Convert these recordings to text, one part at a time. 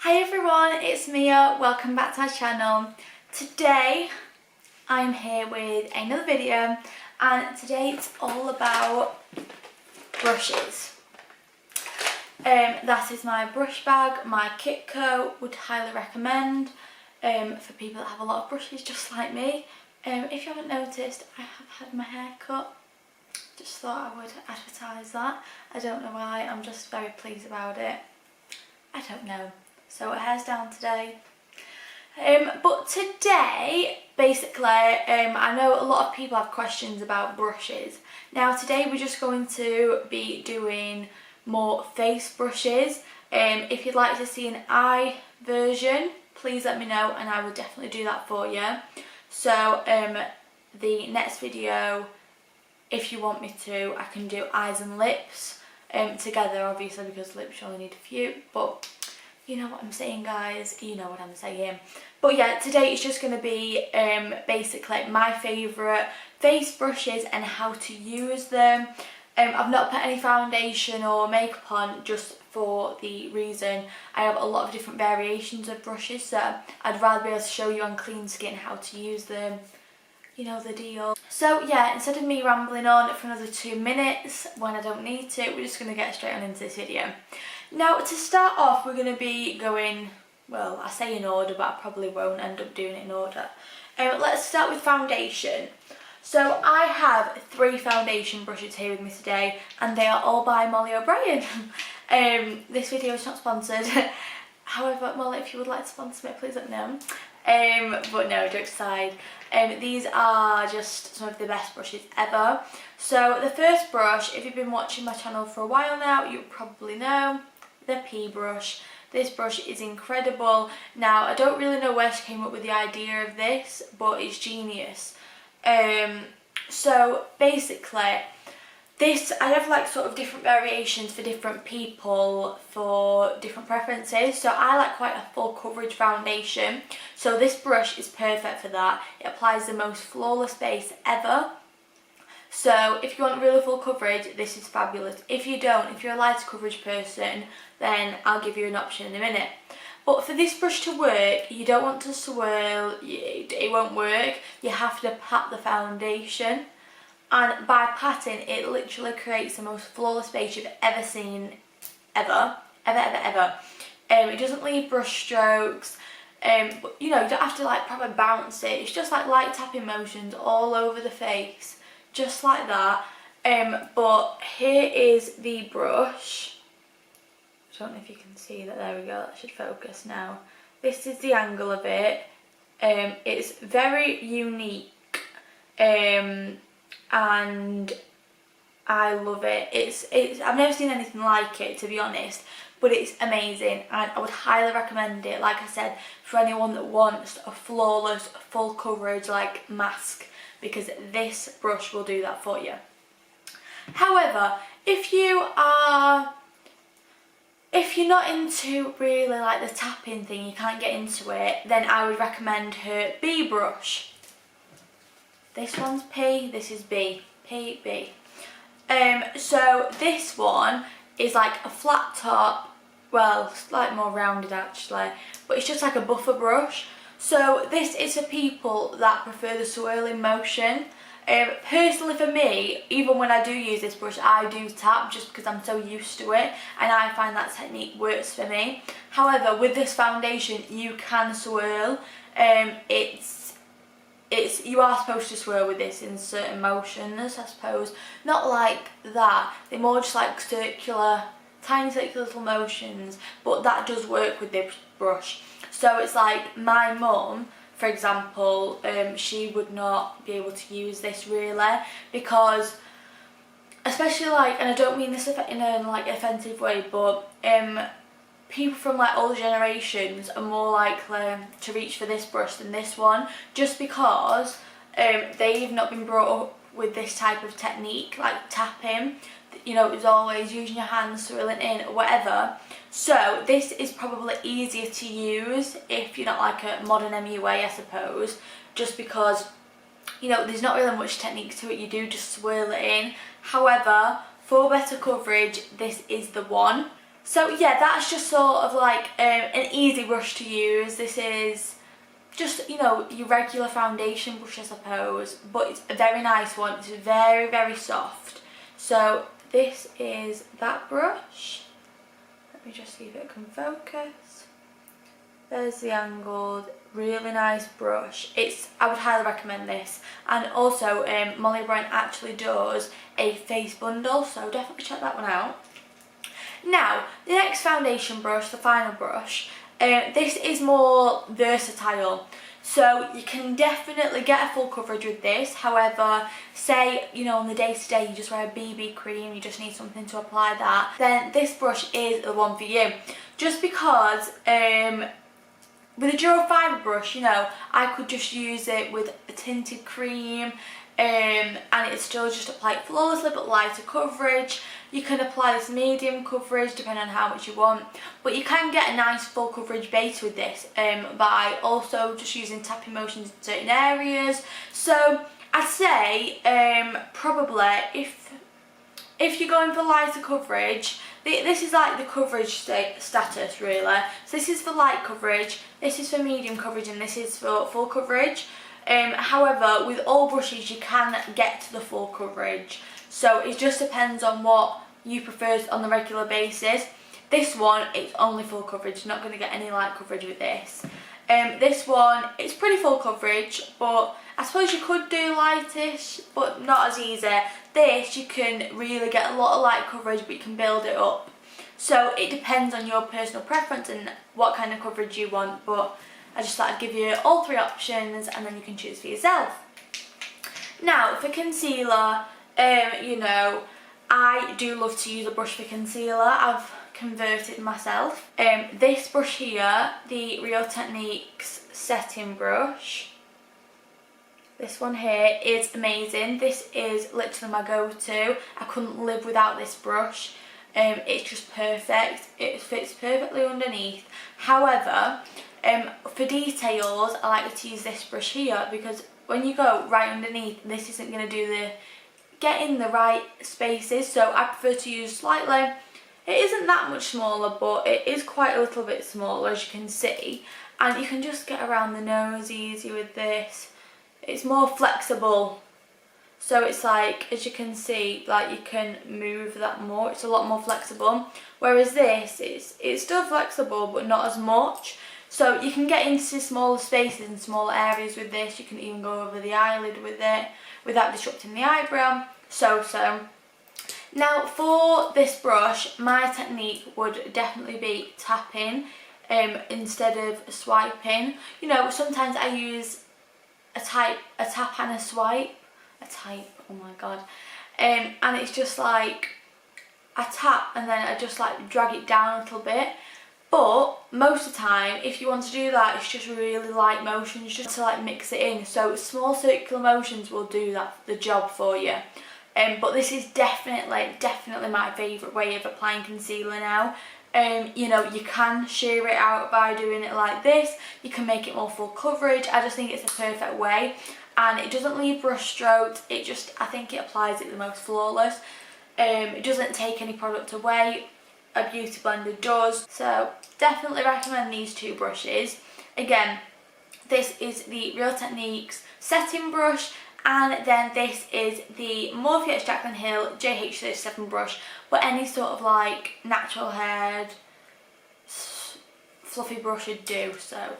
Hi everyone, it's Mia. Welcome back to my channel. Today I'm here with another video and today it's all about brushes. That is my brush bag, my Kitco. Would highly recommend for people that have a lot of brushes just like me. If you haven't noticed, I have had my hair cut. Just thought I would advertise that. I don't know why, I'm just very pleased about it. I don't know. So her hair's down today. But today, basically, I know a lot of people have questions about brushes. Now today we're just going to be doing more face brushes. If you'd like to see an eye version, please let me know and I will definitely do that for you. So the next video, if you want me to, I can do eyes and lips together, obviously, because lips you only need a few, but you know what I'm saying, guys, you know what I'm saying. But yeah, today it's just going to be basically my favourite face brushes and how to use them. I've not put any foundation or makeup on just for the reason I have a lot of different variations of brushes, so I'd rather be able to show you on clean skin how to use them. You know the deal. So yeah, instead of me rambling on for another 2 minutes when I don't need to, we're just going to get straight on into this video. Now to start off, we're going to be going, well, I say in order, but I probably won't end up doing it in order. Let's start with foundation. So I have 3 foundation brushes here with me today, and they are all by Molly O'Brien. This video is not sponsored. However, Molly, if you would like to sponsor me, please let me know. But no, jokes aside, these are just some of the best brushes ever. So the first brush, if you've been watching my channel for a while now, you probably know the P brush. This brush is incredible. Now, I don't really know where she came up with the idea of this, but it's genius. So basically, this, I have like sort of different variations for different people for different preferences. So I like quite a full coverage foundation. So this brush is perfect for that. It applies the most flawless base ever. So if you want really full coverage, this is fabulous. If you don't, if you're a lighter coverage person, then I'll give you an option in a minute. But for this brush to work, you don't want to swirl, it won't work. You have to pat the foundation. And by patting, it literally creates the most flawless base you've ever seen, ever. It doesn't leave brush strokes. But, you know, you don't have to like probably bounce it. It's just like light tapping motions all over the face, just like that. But here is the brush. I don't know if you can see that. There we go. That should focus now. This is the angle of it. It's very unique. And I love it. It's I've never seen anything like it, to be honest, but it's amazing and I would highly recommend it, like I said, for anyone that wants a flawless full coverage like mask, because this brush will do that for you. However, if you're not into really like the tapping thing, you can't get into it, then I would recommend her B brush. This one's P, this is B. P, B. So this one is like a flat top, well, slightly more rounded actually, but it's just like a buffer brush. So this is for people that prefer the swirling motion. Personally for me, even when I do use this brush, I do tap just because I'm so used to it and I find that technique works for me. However, with this foundation, you can swirl. You are supposed to swirl with this in certain motions, I suppose. Not like that, they're more just like circular, tiny circular little motions, but that does work with this brush. So it's like my mum, for example, she would not be able to use this really, because especially like, and I don't mean this in a like offensive way, but people from like older generations are more likely to reach for this brush than this one, just because they've not been brought up with this type of technique, like tapping. You know, it was always using your hands, swirling in, or whatever. So this is probably easier to use if you're not like a modern MUA, I suppose, just because, you know, there's not really much technique to it, you do just swirl it in. However, for better coverage, this is the one. So yeah, that's just sort of like an easy brush to use. This is just, you know, your regular foundation brush, I suppose, but it's a very nice one. It's very, very soft. So this is that brush. Let me just see if it can focus. There's the angled, really nice brush. I would highly recommend this. And also, Molly O'Brien actually does a face bundle, so definitely check that one out. Now, the next foundation brush, the final brush, this is more versatile. So you can definitely get a full coverage with this. However, say, you know, on the day-to-day you just wear a BB cream, you just need something to apply that, then this brush is the one for you. Just because with a dual fibre brush, you know, I could just use it with a tinted cream and it's still just applied flawlessly but lighter coverage. You can apply this medium coverage depending on how much you want, but you can get a nice full coverage base with this by also just using tapping motions in certain areas. So I'd say probably if you're going for lighter coverage, this is like the coverage status really. So this is for light coverage, this is for medium coverage, and this is for full coverage. However, with all brushes you can get to the full coverage. So it just depends on what you prefer on the regular basis. This one, it's only full coverage, you're not going to get any light coverage with this. This one, it's pretty full coverage, but I suppose you could do lightish, but not as easy. This, you can really get a lot of light coverage, but you can build it up. So it depends on your personal preference and what kind of coverage you want, but I just thought I'd give you all three options and then you can choose for yourself. Now, for concealer, you know, I do love to use a brush for concealer. I've converted myself. This brush here, the Real Techniques setting brush, this one here is amazing. This is literally my go-to. I couldn't live without this brush. It's just perfect. It fits perfectly underneath. However, for details, I like to use this brush here because when you go right underneath, this isn't going to do the get in the right spaces, so I prefer to use slightly, it isn't that much smaller, but it is quite a little bit smaller as you can see, and you can just get around the nose easy with this. It's more flexible, so it's like, as you can see, like you can move that more, it's a lot more flexible, whereas this, it's still flexible but not as much. So you can get into smaller spaces and smaller areas with this. You can even go over the eyelid with it without disrupting the eyebrow. So. Now for this brush, my technique would definitely be tapping instead of swiping. You know, sometimes I use a tap and a swipe. Oh my god. And it's just like, I tap and then I just like drag it down a little bit. But most of the time, if you want to do that, it's just really light motions, just to like mix it in. So small circular motions will do the job for you. But this is definitely my favourite way of applying concealer now. You know, you can sheer it out by doing it like this. You can make it more full coverage. I just think it's a perfect way. And it doesn't leave brush strokes. I think it applies it the most flawless. It doesn't take any product away. A beauty blender does. So definitely recommend these two brushes. Again, this is the Real Techniques setting brush, and then this is the Morphe x Jaclyn Hill JH37 brush, but any sort of like natural haired fluffy brush would do. So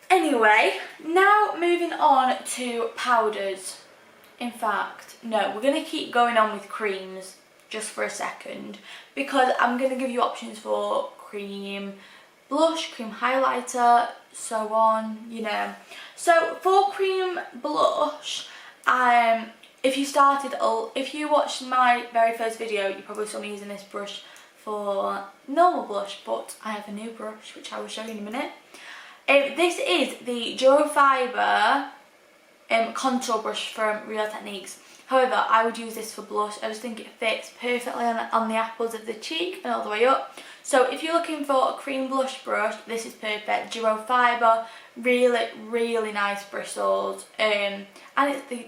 anyway, now moving on to powders. In fact, no, we're going to keep going on with creams just for a second, because I'm going to give you options for cream blush, cream highlighter, so on, you know. So for cream blush, if you watched my very first video, you probably saw me using this brush for normal blush, but I have a new brush which I will show you in a minute. This is the Dual Fibre contour brush from Real Techniques. However, I would use this for blush. I just think it fits perfectly on the apples of the cheek and all the way up. So if you're looking for a cream blush brush, this is perfect. Duo fibre, really, really nice bristles. And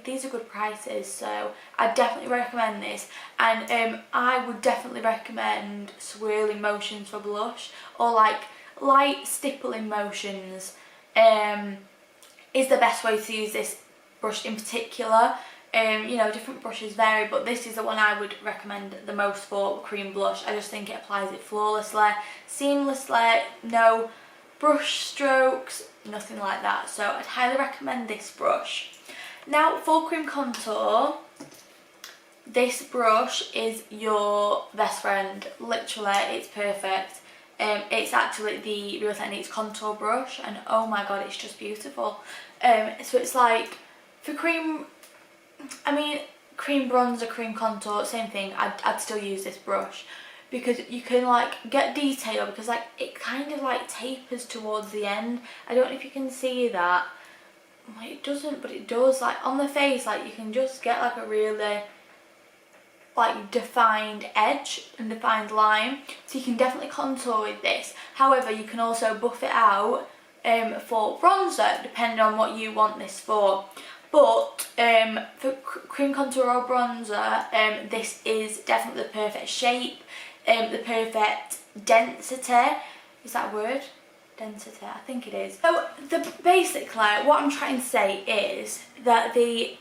these are good prices, so I definitely recommend this. And I would definitely recommend swirling motions for blush, or like light stippling motions is the best way to use this brush in particular. You know, different brushes vary, but this is the one I would recommend the most for cream blush. I just think it applies it flawlessly, seamlessly, no brush strokes, nothing like that. So I'd highly recommend this brush. Now for cream contour, this brush is your best friend. Literally, it's perfect. It's actually the Real Techniques contour brush, and oh my god, it's just beautiful. So it's like for cream, I mean, cream bronzer, cream contour, same thing. I'd still use this brush because you can like get detail, because like it kind of like tapers towards the end. I don't know if you can see that. Well, it doesn't, but it does. Like on the face, like you can just get like a really like defined edge and defined line, so you can definitely contour with this. However, you can also buff it out for bronzer, depending on what you want this for. But for cream contour or bronzer, this is definitely the perfect shape, the perfect density. Is that a word? Density, I think it is. So basically what I'm trying to say is that the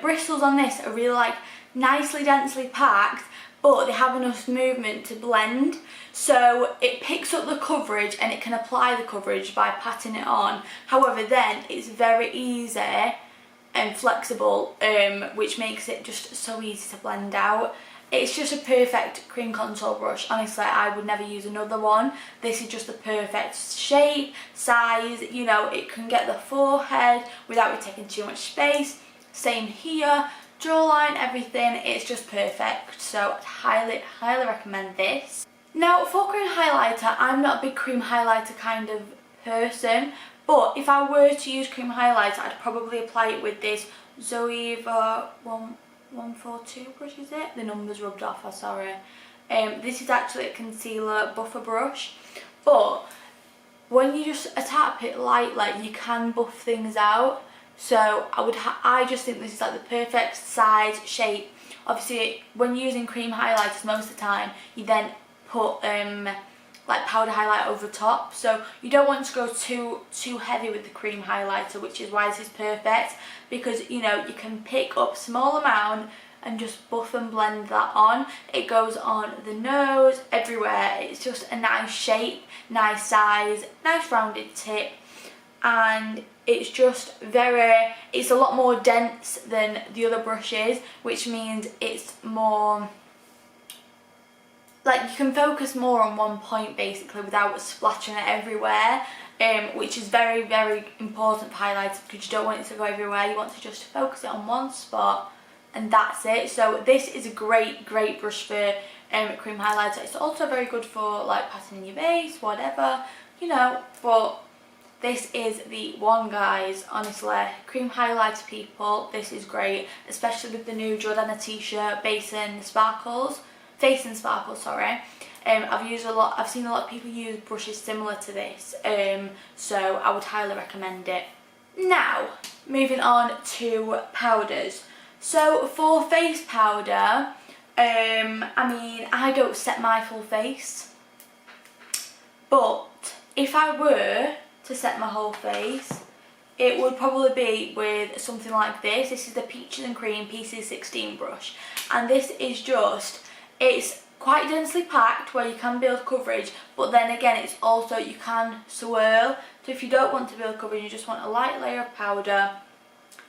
bristles on this are really like nicely densely packed, but they have enough movement to blend, so it picks up the coverage and it can apply the coverage by patting it on. However, then it's very easy and flexible, which makes it just so easy to blend out. It's just a perfect cream contour brush. Honestly, I would never use another one. This is just the perfect shape, size, you know, it can get the forehead without it taking too much space. Same here, jawline, everything, it's just perfect. So I'd highly, highly recommend this. Now for cream highlighter, I'm not a big cream highlighter kind of person, but if I were to use cream highlighter, I'd probably apply it with this Zoeva 142 brush, is it? The number's rubbed off, I'm sorry. This is actually a concealer buffer brush, but when you just tap it lightly, you can buff things out. So I just think this is like the perfect size, shape. Obviously, when using cream highlighters most of the time, you then put like powder highlight over top. So you don't want to go too heavy with the cream highlighter, which is why this is perfect, because you know you can pick up a small amount and just buff and blend that on. It goes on the nose, everywhere. It's just a nice shape, nice size, nice rounded tip, and it's just it's a lot more dense than the other brushes, which means it's more like you can focus more on one point basically without splattering it everywhere, which is very, very important for highlighter, because you don't want it to go everywhere. You want to just focus it on one spot and that's it. So this is a great brush for cream highlighter. It's also very good for like patting in your base, whatever, you know, but this is the one, guys. Honestly, cream highlighter people, this is great, especially with the new Jordana t-shirt Face and Sparkles, sorry. I've seen a lot of people use brushes similar to this, so I would highly recommend it. Now, moving on to powders. So for face powder, I mean, I don't set my full face, but if I were to set my whole face, it would probably be with something like this. This is the Peaches and Cream PC16 brush, and this is just, it's quite densely packed where you can build coverage, but then again it's also, you can swirl, so if you don't want to build coverage, you just want a light layer of powder,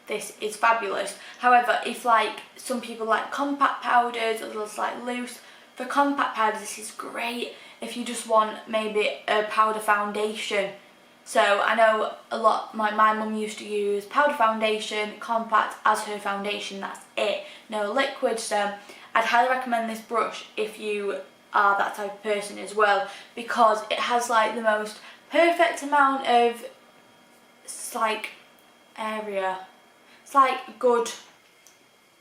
this is fabulous. However, if like some people like compact powders, others like loose, for compact powders this is great if you just want maybe a powder foundation. So I know a lot, my mum used to use powder foundation, compact as her foundation, that's it, no liquid. So I'd highly recommend this brush if you are that type of person as well, because it has like the most perfect amount of, it's like area, it's like good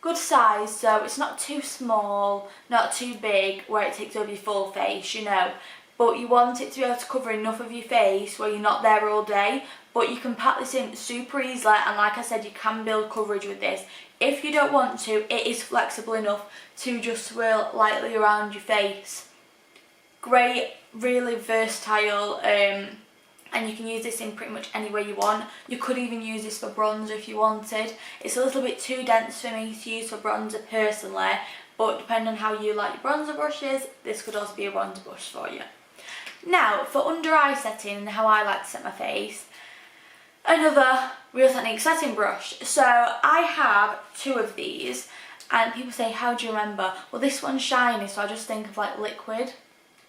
good size, so it's not too small, not too big where it takes over your full face, you know. But you want it to be able to cover enough of your face where you're not there all day. But you can pack this in super easily, and like I said, you can build coverage with this. If you don't want to, it is flexible enough to just swirl lightly around your face. Great, really versatile, and you can use this in pretty much any way you want. You could even use this for bronzer if you wanted. It's a little bit too dense for me to use for bronzer personally, but depending on how you like your bronzer brushes, this could also be a bronzer brush for you. Now, for under eye setting and how I like to set my face, another Real Technique setting brush. So I have 2 of these, and people say, how do you remember? Well, this one's shiny, so I just think of like liquid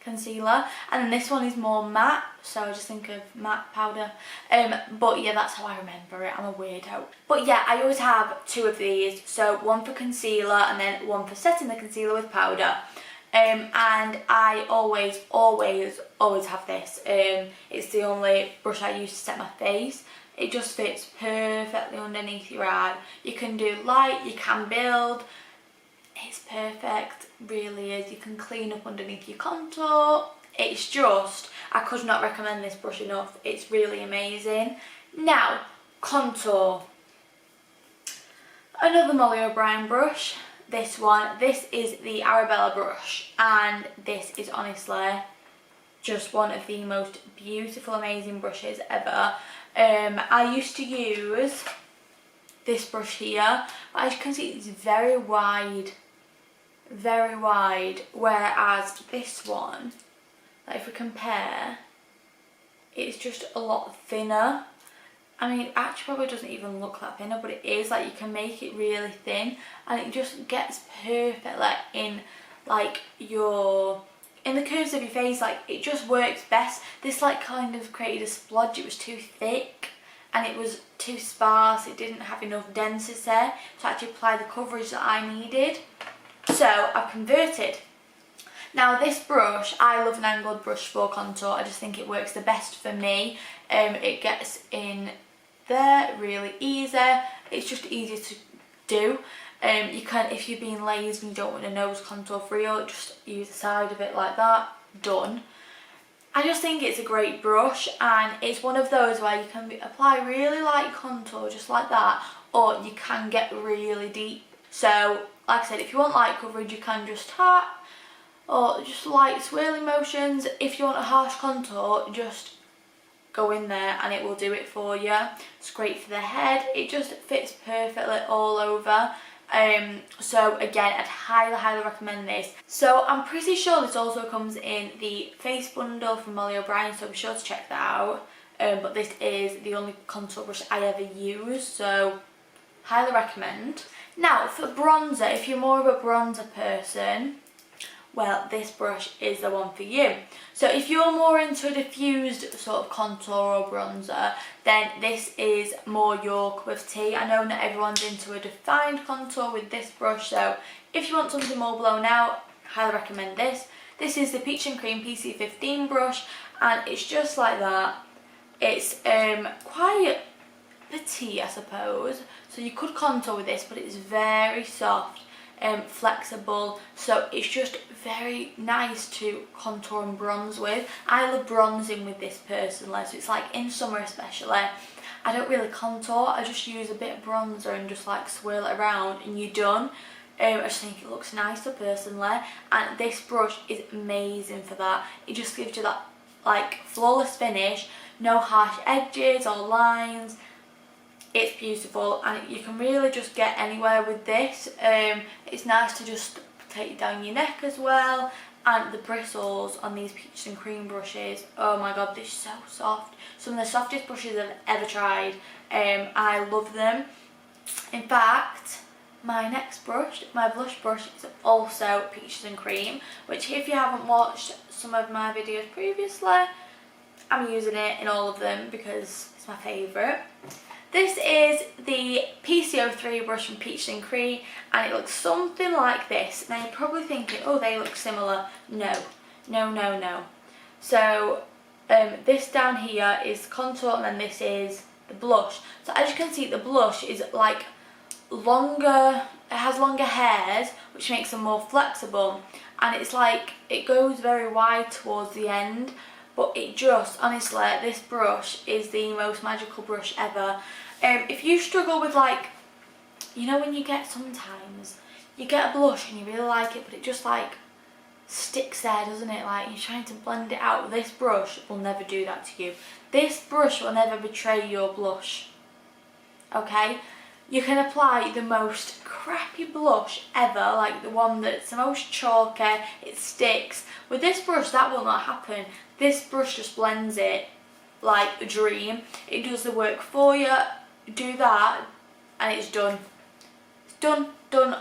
concealer, and then this one is more matte, so I just think of matte powder. But yeah, that's how I remember it. I'm a weirdo. But yeah, I always have 2 of these, so one for concealer and then one for setting the concealer with powder. And I always have this. It's the only brush I use to set my face. It just fits perfectly underneath your eye. You can do light, you can build. It's perfect, really is. You can clean up underneath your contour. It's just, I could not recommend this brush enough. It's really amazing. Now, contour. Another Molly O'Brien brush. This one, this is the Arabella brush, and this is honestly just one of the most beautiful, amazing brushes ever. I used to use this brush here, but as you can see, it's very wide, whereas this one, like if we compare, it's just a lot thinner. I mean, it actually probably doesn't even look that thinner, but it is. Like, you can make it really thin, and it just gets perfect, like, in the curves of your face. Like, it just works best. This, like, kind of created a splodge. It was too thick, and it was too sparse. It didn't have enough density to actually apply the coverage that I needed. So, I've converted. Now, this brush, I love an angled brush for contour. I just think it works the best for me. It gets in there really easy. It's just easy to do. You can, if you're being lazy and you don't want a nose contour for real, just use the side of it like that. Done. I just think it's a great brush, and it's one of those where you can apply really light contour just like that, or you can get really deep. So, like I said, if you want light coverage, you can just tap, or just light swirling motions. If you want a harsh contour, just go in there and it will do it for you. It's great for the head. It just fits perfectly all over. So again, I'd highly recommend this. So I'm pretty sure this also comes in the face bundle from Molly O'Brien, so be sure to check that out. But this is the only contour brush I ever use, so highly recommend. Now for bronzer, if you're more of a bronzer person, well, this brush is the one for you. So if you're more into a diffused sort of contour or bronzer, then this is more your cup of tea. I know not everyone's into a defined contour with this brush, so if you want something more blown out, highly recommend this. This is the Peach and Cream PC15 brush, and it's just like that. It's quite petite, I suppose, so you could contour with this, but it's very soft. Flexible, so it's just very nice to contour and bronze with. I love bronzing with this personally, so it's like in summer especially, I don't really contour, I just use a bit of bronzer and just like swirl it around and you're done. I just think it looks nicer personally, and this brush is amazing for that. It just gives you that like flawless finish, no harsh edges or lines. It's beautiful, and you can really just get anywhere with this. It's nice to just take it down your neck as well, and the bristles on these Peaches and Cream brushes, oh my god, they're so soft. Some of the softest brushes I've ever tried. I love them. In fact, my next brush, my blush brush, is also Peaches and Cream, which if you haven't watched some of my videos previously, I'm using it in all of them because it's my favourite. This is the PCO3 brush from Peach and Cream, and it looks something like this. Now you're probably thinking, oh, they look similar. No. So this down here is contour, and then this is the blush. So as you can see, the blush is like longer, it has longer hairs, which makes them more flexible, and it's like, it goes very wide towards the end, but it just, honestly, this brush is the most magical brush ever. If you struggle with, like, you know when you get, sometimes you get a blush and you really like it, but it just like sticks there, doesn't it? Like you're trying to blend it out. This brush will never do that to you. This brush will never betray your blush. Okay? You can apply the most crappy blush ever, like the one that's the most chalky, it sticks. With this brush, that will not happen. This brush just blends it like a dream. It does the work for you. Do that and it's done. It's done.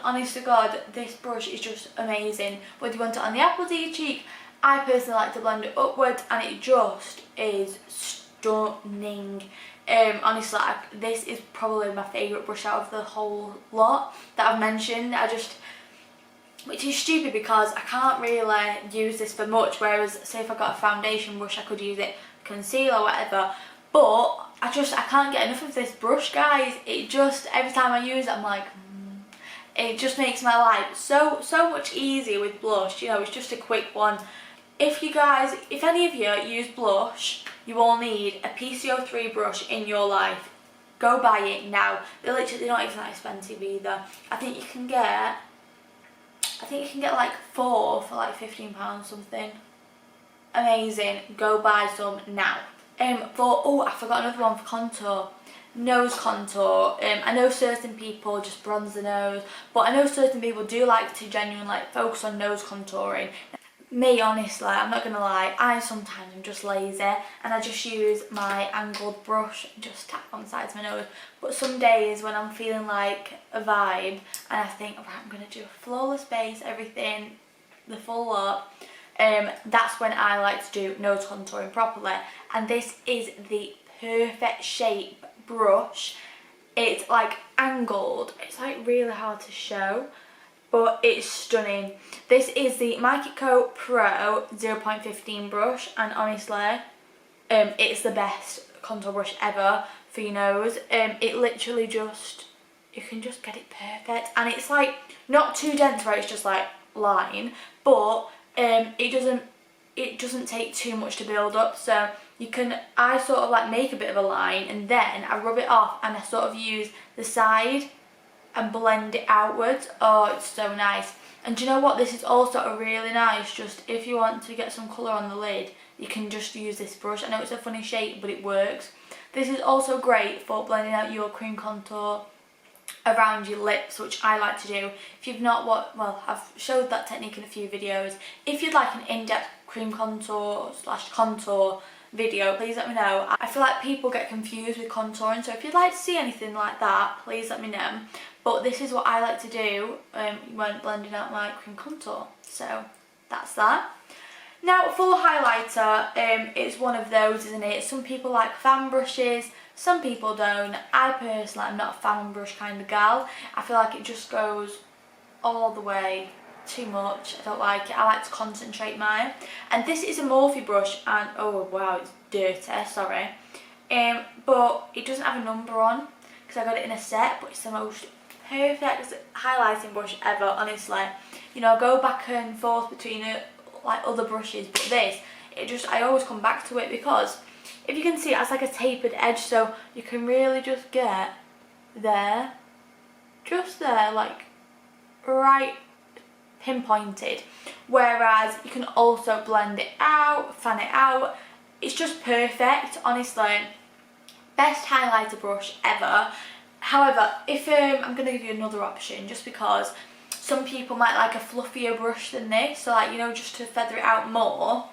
Honest to God, this brush is just amazing. Whether you want it on the apples of your cheek, I personally like to blend it upwards, and it just is stunning. Honestly, this is probably my favourite brush out of the whole lot that I've mentioned. Which is stupid because I can't really use this for much, whereas say if I got a foundation brush I could use it, concealer, whatever. But I can't get enough of this brush, guys. It just, every time I use it I'm like, it just makes my life so much easier with blush. You know, it's just a quick one. If any of you use blush, you all need a PCO3 brush in your life. Go buy it now. They're not even that expensive either. I think you can get like 4 for like £15 something. Amazing. Go buy some now. I forgot another one for contour. Nose contour. I know certain people just bronze the nose, but I know certain people do like to genuinely like focus on nose contouring. Me, honestly, I'm not gonna lie, I sometimes am just lazy and I just use my angled brush and just tap on the sides of my nose. But some days when I'm feeling like a vibe and I think, right, I'm gonna do a flawless base, everything, the full lot, that's when I like to do nose contouring properly. And this is the perfect shape brush. It's like angled, it's like really hard to show, but it's stunning. This is the Kiko Pro 0.15 brush, and honestly, it's the best contour brush ever for your nose. It literally just, you can just get it perfect, and it's like not too dense where it's just like line, but it doesn't take too much to build up. So I sort of like make a bit of a line and then I rub it off and I sort of use the side and blend it outwards. Oh, it's so nice. And do you know what, this is also a really nice, just if you want to get some colour on the lid, you can just use this brush. I know it's a funny shape, but it works. This is also great for blending out your cream contour around your lips, which I like to do. If you've not I've showed that technique in a few videos. If you'd like an in-depth cream contour / contour video, please let me know. I feel like people get confused with contouring, so if you'd like to see anything like that, please let me know. But this is what I like to do when blending out my cream contour. So that's that. Now, full highlighter, it's one of those, isn't it? Some people like fan brushes, some people don't. I personally am not a fan brush kind of gal. I feel like it just goes all the way too much. I don't like it. I like to concentrate mine. And this is a Morphe brush, and oh wow, it's dirty, sorry. But it doesn't have a number on because I got it in a set, but it's the most perfect highlighting brush ever, honestly. You know, I go back and forth between like other brushes, but this, I always come back to it because if you can see, it has like a tapered edge, so you can really just get there, just there, like right pinpointed. Whereas you can also blend it out, fan it out. It's just perfect, honestly. Best highlighter brush ever. However, if I'm going to give you another option, just because some people might like a fluffier brush than this, so like, you know, just to feather it out more.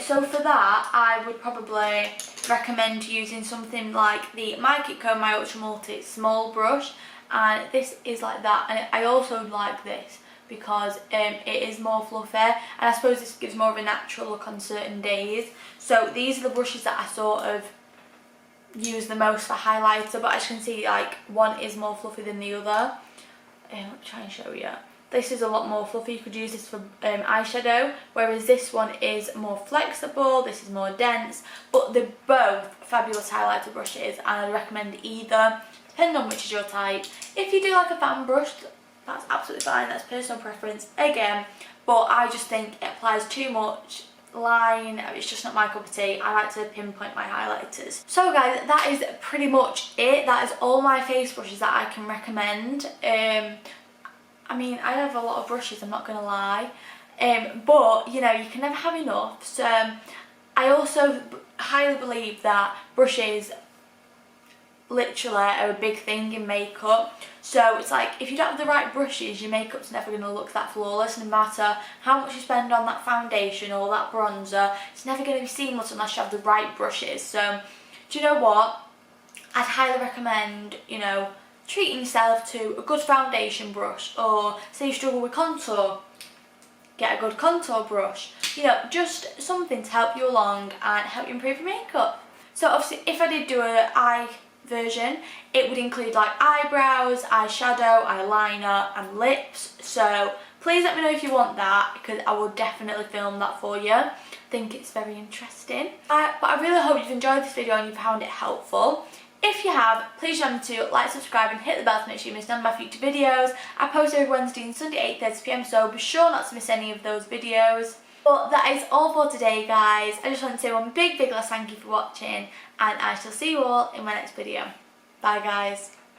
So for that, I would probably recommend using something like the Kiko My Ultra Multi small brush, and this is like that. And I also like this because it is more fluffy, and I suppose this gives more of a natural look on certain days. So these are the brushes that I sort of use the most for highlighter, but as you can see, like one is more fluffy than the other. Let me try and show you. This is a lot more fluffy. You could use this for eyeshadow, whereas this one is more flexible, this is more dense, but they're both fabulous highlighter brushes and I'd recommend either. depending on which is your type. If you do like a fan brush, that's absolutely fine, that's personal preference again, but I just think it applies too much line, it's just not my cup of tea. I like to pinpoint my highlighters. So guys, that is pretty much it. That is all my face brushes that I can recommend. I mean, I have a lot of brushes, I'm not gonna lie, but you know, you can never have enough. So I also highly believe that brushes literally are a big thing in makeup. So it's like, if you don't have the right brushes, your makeup's never going to look that flawless. No matter how much you spend on that foundation or that bronzer, it's never going to be seamless unless you have the right brushes. So do you know what, I'd highly recommend, you know, treating yourself to a good foundation brush, or say you struggle with contour, get a good contour brush, you know, just something to help you along and help you improve your makeup. So obviously if I did do an eye version, it would include like eyebrows, eyeshadow, eyeliner and lips. So please let me know if you want that, because I will definitely film that for you. I think it's very interesting. But I really hope you've enjoyed this video and you found it helpful. If you have, please remember to like, subscribe and hit the bell to make sure you miss none of my future videos. I post every Wednesday and Sunday 8:30 PM, so be sure not to miss any of those videos. But that is all for today, guys. I just want to say one big last thank you for watching, and I shall see you all in my next video. Bye guys.